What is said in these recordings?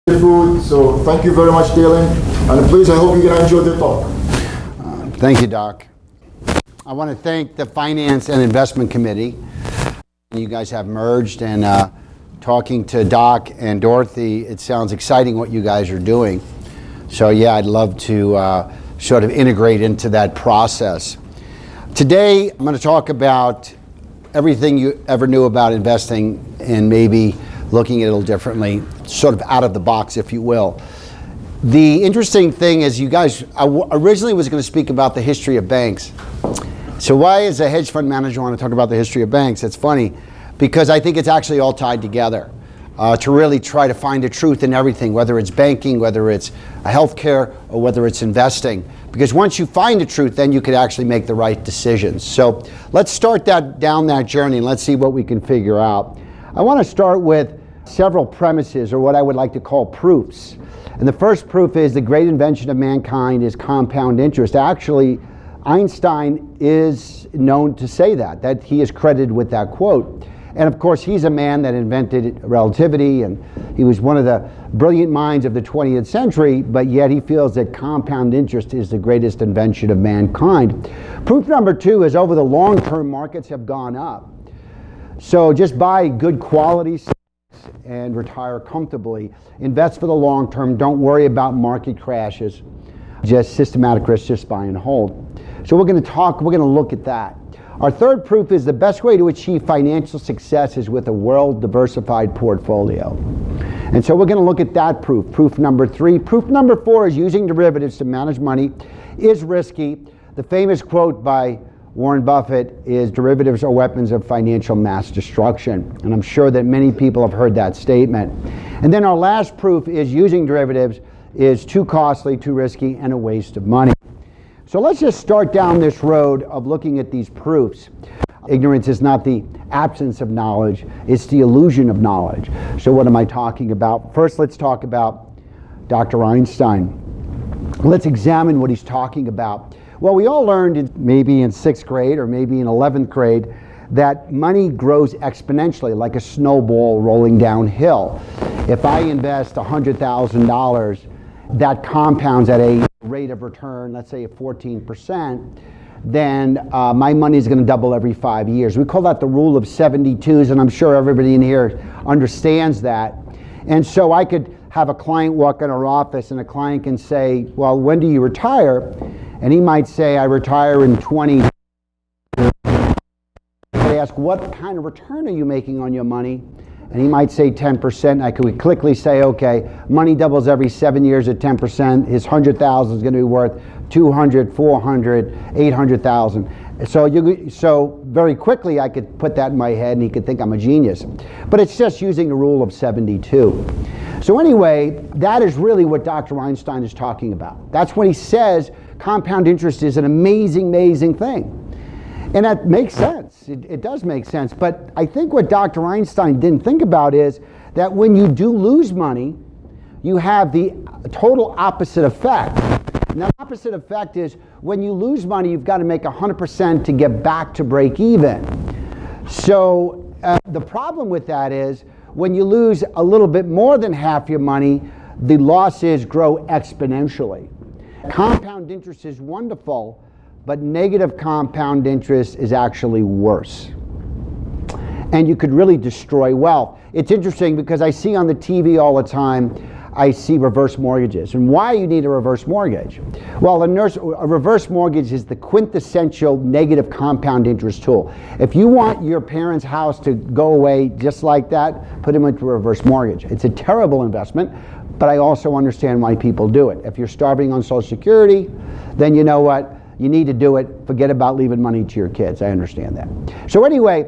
food. So thank you very much, Dalen. And please, I hope you can enjoy the talk. Thank you, Doc. I want to thank the Finance and Investment Committee. You guys have merged, and talking to Doc and Dorothy, it sounds exciting what you guys are doing. So yeah, I'd love to sort of integrate into that process. Today, I'm going to talk about everything you ever knew about investing and maybe looking at it a little differently, sort of out of the box, if you will. The interesting thing is you guys, I originally was going to speak about the history of banks. So why as a hedge fund manager want to talk about the history of banks? It's funny, because I think it's actually all tied together to really try to find the truth in everything, whether it's banking, whether it's healthcare, or whether it's investing. Because once you find the truth, then you could actually make the right decisions. So let's start down that journey and let's see what we can figure out. I want to start with several premises, or what I would like to call proofs. And the first proof is the great invention of mankind is compound interest. Actually, Einstein is known to say that he is credited with that quote. And of course, he's a man that invented relativity, and he was one of the brilliant minds of the 20th century, but yet he feels that compound interest is the greatest invention of mankind. Proof number two is over the long term, markets have gone up. So just buy good quality stocks and retire comfortably. Invest for the long term. Don't worry about market crashes. Just systematic risk, just buy and hold. So we're going to look at that. Our third proof is the best way to achieve financial success is with a well-diversified portfolio. And so we're going to look at that proof, proof number three. Proof number four is using derivatives to manage money is risky. The famous quote by Warren Buffett is derivatives are weapons of financial mass destruction. And I'm sure that many people have heard that statement. And then our last proof is using derivatives is too costly, too risky, and a waste of money. So let's just start down this road of looking at these proofs. Ignorance is not the absence of knowledge, it's the illusion of knowledge. So what am I talking about? First, let's talk about Dr. Einstein. Let's examine what he's talking about. Well, we all learned maybe in 6th grade or maybe in 11th grade that money grows exponentially, like a snowball rolling downhill. If I invest $100,000, that compounds at a rate of return, let's say at 14%, then my money is going to double every 5 years. We call that the rule of 72s, and I'm sure everybody in here understands that. And so I could have a client walk in our office, and a client can say, well, when do you retire? And he might say, I retire in 20. I ask, what kind of return are you making on your money? And he might say 10%. I could quickly say, okay, money doubles every 7 years at 10%. His 100,000 is going to be worth 200, 400, 800,000. So very quickly I could put that in my head and he could think I'm a genius. But it's just using the rule of 72. So anyway, that is really what Dr. Einstein is talking about. That's when he says compound interest is an amazing, amazing thing. And that makes sense. It does make sense. But I think what Dr. Einstein didn't think about is that when you do lose money, you have the total opposite effect. And that opposite effect is when you lose money, you've got to make 100% to get back to break even. So the problem with that is when you lose a little bit more than half your money, the losses grow exponentially. Compound interest is wonderful, but negative compound interest is actually worse. And you could really destroy wealth. It's interesting because I see on the TV all the time, I see reverse mortgages. And why you need a reverse mortgage? Well, a reverse mortgage is the quintessential negative compound interest tool. If you want your parents' house to go away just like that, put them into a reverse mortgage. It's a terrible investment, but I also understand why people do it. If you're starving on Social Security, then you know what? You need to do it. Forget about leaving money to your kids. I understand that. So anyway,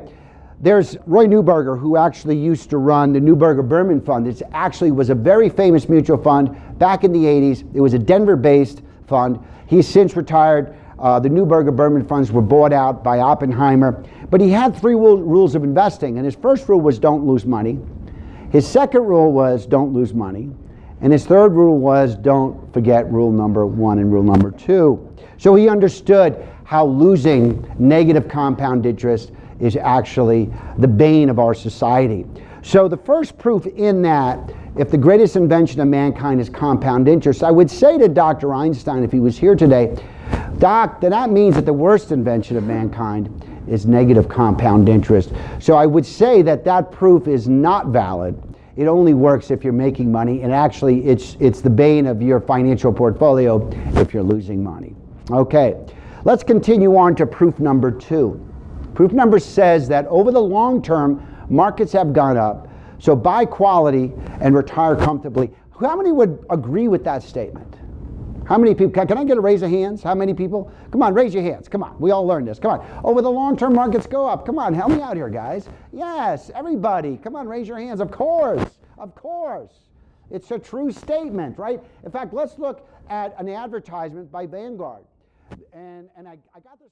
there's Roy Neuberger, who actually used to run the Neuberger-Berman Fund. It actually was a very famous mutual fund back in the 80s. It was a Denver-based fund. He's since retired. The Neuberger-Berman funds were bought out by Oppenheimer. But he had three rules of investing. And his first rule was don't lose money. His second rule was don't lose money. And his third rule was don't forget rule number 1 and rule number 2. So he understood how losing negative compound interest is actually the bane of our society. So the first proof in that if the greatest invention of mankind is compound interest, I would say to Dr. Einstein, if he was here today, Doc, that means that the worst invention of mankind is negative compound interest. So I would say that that proof is not valid. It only works if you're making money, and actually it's the bane of your financial portfolio if you're losing money. Okay, let's continue on to proof number 2. Proof number says that over the long term, markets have gone up, so buy quality and retire comfortably. How many would agree with that statement? How many people, can I get a raise of hands? How many people? Come on, raise your hands, come on, we all learned this, come on. Over the long term, markets go up, come on, help me out here, guys. Yes, everybody, come on, raise your hands, of course. It's a true statement, right? In fact, let's look at an advertisement by Vanguard. And I got this.